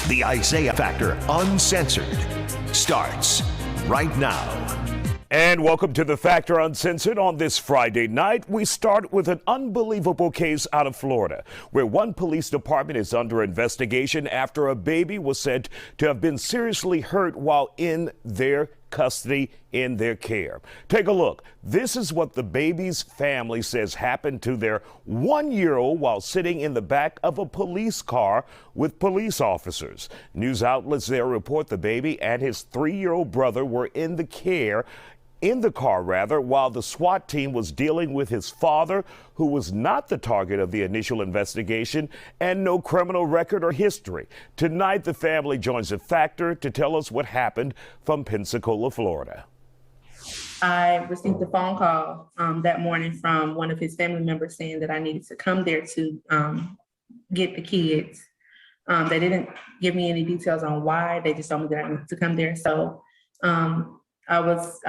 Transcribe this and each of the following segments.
The Isaiah Factor Uncensored starts right now. And welcome to The Factor Uncensored. On this Friday night, we start with an unbelievable case out of Florida, where one police department is under investigation after a baby was said to have been seriously hurt while in their custody, in their care. Take a look. This is what the baby's family says happened to their 1-year-old while sitting in the back of a police car with police officers. News outlets there report the baby and his 3-year-old brother were in the car, while the SWAT team was dealing with his father, who was not the target of the initial investigation and no criminal record or history. Tonight, the family joins The Factor to tell us what happened from Pensacola, Florida. I received a phone call that morning from one of his family members saying that I needed to come there to get the kids. They didn't give me any details on why. They just told me that I needed to come there. So I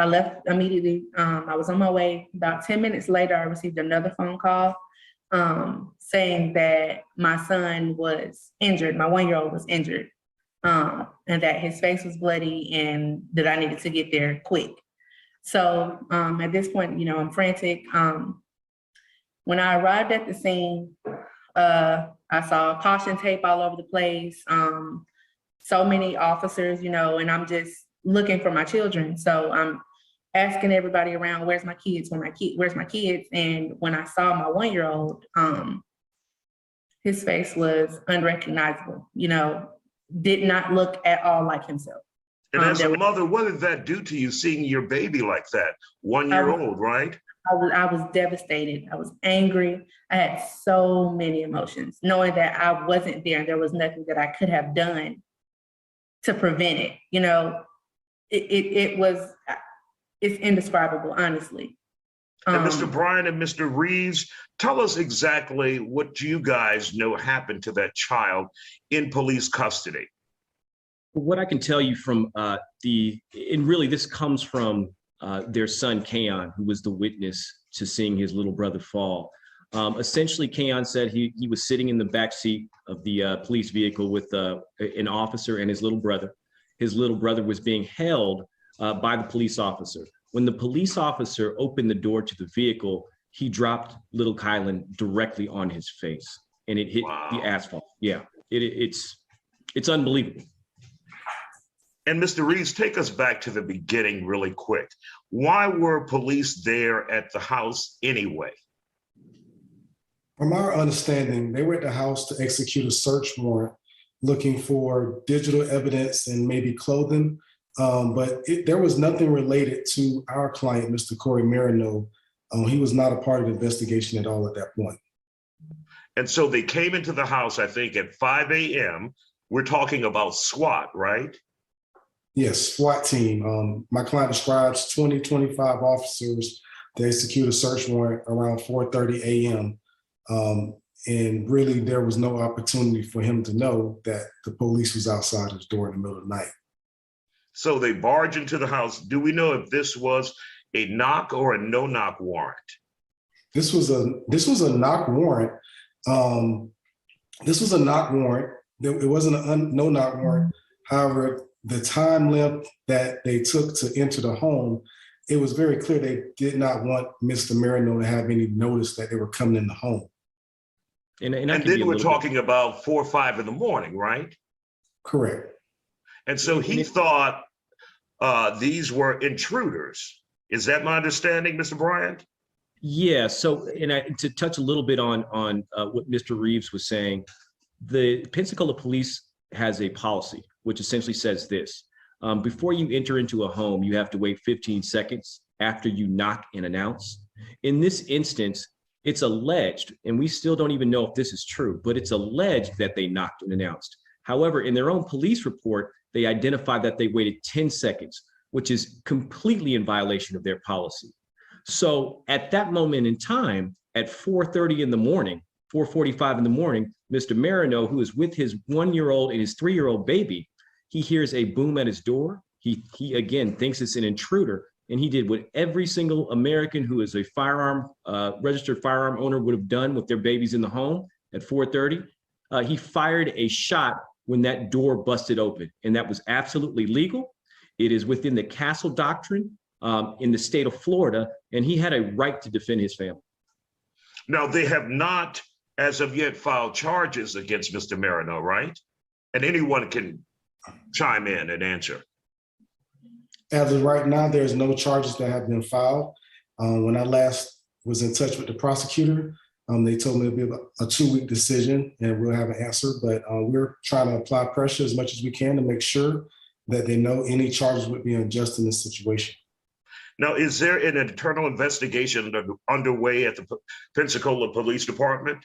left immediately. I was on my way. About 10 minutes later, I received another phone call saying that my son was injured. My 1-year-old was injured, and that his face was bloody and that I needed to get there quick. So at this point, I'm frantic. When I arrived at the scene, I saw caution tape all over the place. So many officers, and I'm just looking for my children. So I'm asking everybody around, where's my kids? Where's my kids? And when I saw my 1-year-old, his face was unrecognizable, did not look at all like himself. And as a mother, what did that do to you, seeing your baby like that, 1-year-old, right? I was devastated. I was angry. I had so many emotions, knowing that I wasn't there and there was nothing that I could have done to prevent it. It's indescribable, honestly. And Mr. Bryan and Mr. Reeves, tell us exactly what you guys know happened to that child in police custody. What I can tell you from this comes from their son, Kayon, who was the witness to seeing his little brother fall. Essentially, Kayon said he was sitting in the backseat of the police vehicle with an officer and his little brother. His little brother was being held by the police officer. When the police officer opened the door to the vehicle, he dropped little Kylan directly on his face, and it hit the asphalt. Yeah, it's unbelievable. And Mr. Reeves, take us back to the beginning really quick. Why were police there at the house anyway? From our understanding, they were at the house to execute a search warrant looking for digital evidence and maybe clothing. But there was nothing related to our client, Mr. Corey Marino. He was not a part of the investigation at all at that point. And so they came into the house, I think, at 5 a.m. We're talking about SWAT, right? Yes, SWAT team. My client describes 20, 25 officers to execute a search warrant around 4:30 a.m. And really, there was no opportunity for him to know that the police was outside his door in the middle of the night. So they barge into the house. Do we know if this was a knock or a no-knock warrant? This was a knock warrant. This was a knock warrant. It wasn't a no-knock warrant. However, the time length that they took to enter the home, it was very clear they did not want Mr. Marino to have any notice that they were coming in the home. And then we're talking about 4 or 5 in the morning, right? Correct. And so he thought these were intruders. Is that my understanding, Mr. Bryant? Yeah. So, to touch a little bit on what Mr. Reeves was saying, the Pensacola Police has a policy which essentially says this: before you enter into a home, you have to wait 15 seconds after you knock and announce. In this instance, it's alleged, and we still don't even know if this is true, but it's alleged that they knocked and announced. However, in their own police report, they identified that they waited 10 seconds, which is completely in violation of their policy. So at that moment in time, at 4:30 in the morning, 4:45 in the morning, Mr. Marino, who is with his 1-year-old and his 3-year-old baby, he hears a boom at his door. He again thinks it's an intruder, and he did what every single American who is a registered firearm owner would have done with their babies in the home at 4:30. He fired a shot when that door busted open, and that was absolutely legal. It is within the castle doctrine in the state of Florida, and he had a right to defend his family. Now, they have not, as of yet, filed charges against Mr. Marino, right? And anyone can chime in and answer. As of right now, there's no charges that have been filed. When I last was in touch with the prosecutor, they told me it'll be about a 2-week decision and we'll have an answer, but we're trying to apply pressure as much as we can to make sure that they know any charges would be unjust in this situation. Now, is there an internal investigation underway at the Pensacola Police Department?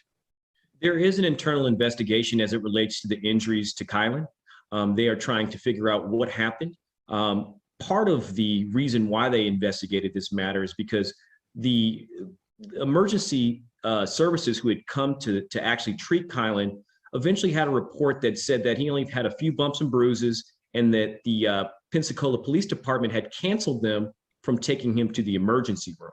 There is an internal investigation as it relates to the injuries to Kylan. They are trying to figure out what happened. Part of the reason why they investigated this matter is because the emergency services who had come to actually treat Kylan eventually had a report that said that he only had a few bumps and bruises, and that the Pensacola Police Department had canceled them from taking him to the emergency room.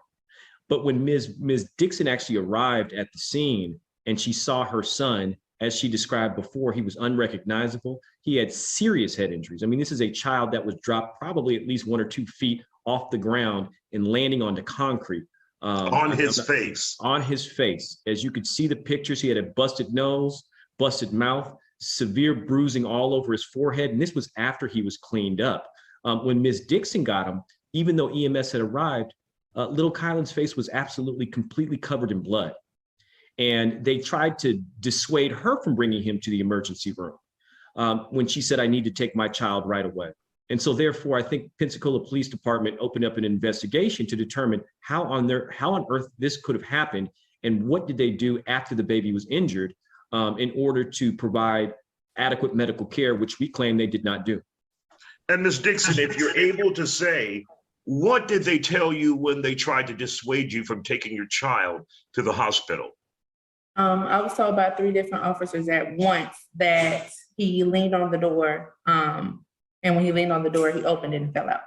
But when Ms. Dixon actually arrived at the scene and she saw her son, as she described before, he was unrecognizable. He had serious head injuries. I mean, this is a child that was dropped probably at least 1 or 2 feet off the ground and landing onto concrete. On his face. On his face. As you could see the pictures, he had a busted nose, busted mouth, severe bruising all over his forehead. And this was after he was cleaned up. When Ms. Dixon got him, even though EMS had arrived, little Kylan's face was absolutely completely covered in blood. And they tried to dissuade her from bringing him to the emergency room when she said, "I need to take my child right away." And so therefore, I think Pensacola Police Department opened up an investigation to determine how on earth this could have happened, and what did they do after the baby was injured in order to provide adequate medical care, which we claim they did not do. And Ms. Dixon, if you're able to say, what did they tell you when they tried to dissuade you from taking your child to the hospital? I was told by 3 different officers at once that he leaned on the door, and when he leaned on the door, he opened it and fell out.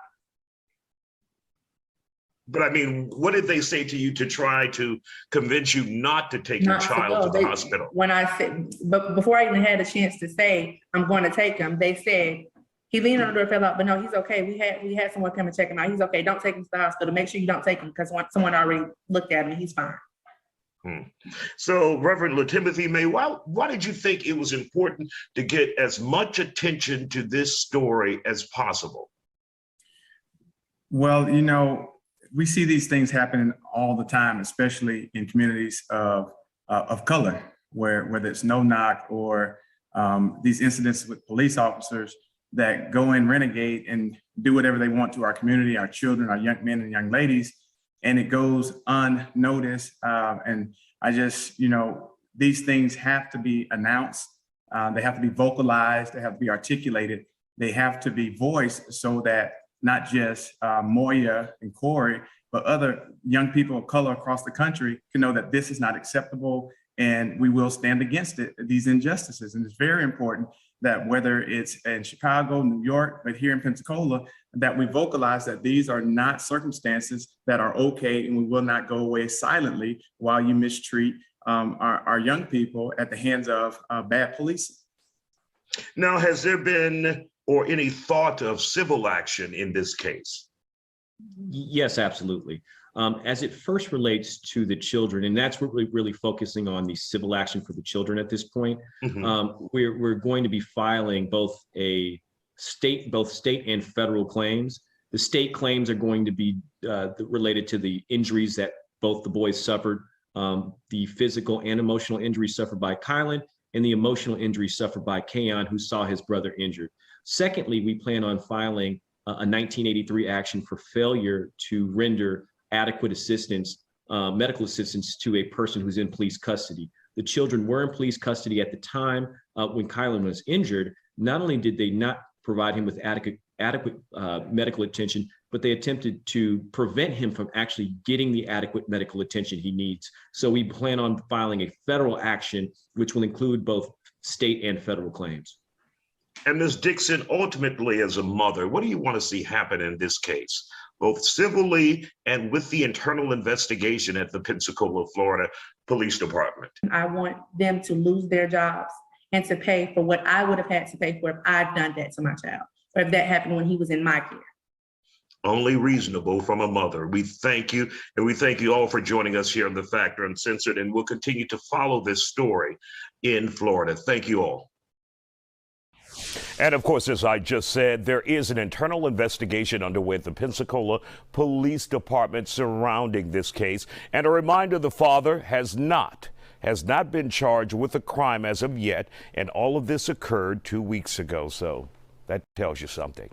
But I mean, what did they say to you to try to convince you not to take your child to the hospital? When I said, but before I even had a chance to say, I'm going to take him, they said, he leaned on the door, fell out, but no, he's okay. We had someone come and check him out. He's okay. Don't take him to the hospital. Make sure you don't take him, because someone already looked at him and he's fine. So, Reverend LaTimothy May, why did you think it was important to get as much attention to this story as possible? Well, you know, we see these things happening all the time, especially in communities of color, where there's no knock, or these incidents with police officers that go in, renegade, and do whatever they want to our community, our children, our young men and young ladies, and it goes unnoticed. And I just, you know, these things have to be announced. They have to be vocalized. They have to be articulated. They have to be voiced, so that not just Moya and Corey, but other young people of color across the country can know that this is not acceptable, and we will stand against it, these injustices. And it's very important that whether it's in Chicago, New York, but here in Pensacola, that we vocalize that these are not circumstances that are okay, and we will not go away silently while you mistreat our young people at the hands of bad policing. Now, has there been or any thought of civil action in this case? Yes, absolutely. As it first relates to the children, and that's what we're really focusing on, the civil action for the children at this point. We're going to be filing both state and federal claims. The state claims are going to be related to the injuries that both the boys suffered, the physical and emotional injuries suffered by Kylan, and the emotional injuries suffered by Kayon, who saw his brother injured. Secondly, we plan on filing a 1983 action for failure to render adequate assistance, medical assistance, to a person who's in police custody. The children were in police custody at the time when Kylan was injured. Not only did they not provide him with adequate medical attention, but they attempted to prevent him from actually getting the adequate medical attention he needs. So we plan on filing a federal action, which will include both state and federal claims. And Ms. Dixon, ultimately, as a mother, what do you want to see happen in this case, both civilly and with the internal investigation at the Pensacola, Florida Police Department? I want them to lose their jobs and to pay for what I would have had to pay for if I'd done that to my child, or if that happened when he was in my care. Only reasonable from a mother. We thank you, and we thank you all for joining us here on The Factor Uncensored, and we'll continue to follow this story in Florida. Thank you all. And of course, as I just said, there is an internal investigation underway at the Pensacola Police Department surrounding this case. And a reminder, the father has not been charged with a crime as of yet, and all of this occurred 2 weeks ago. So that tells you something.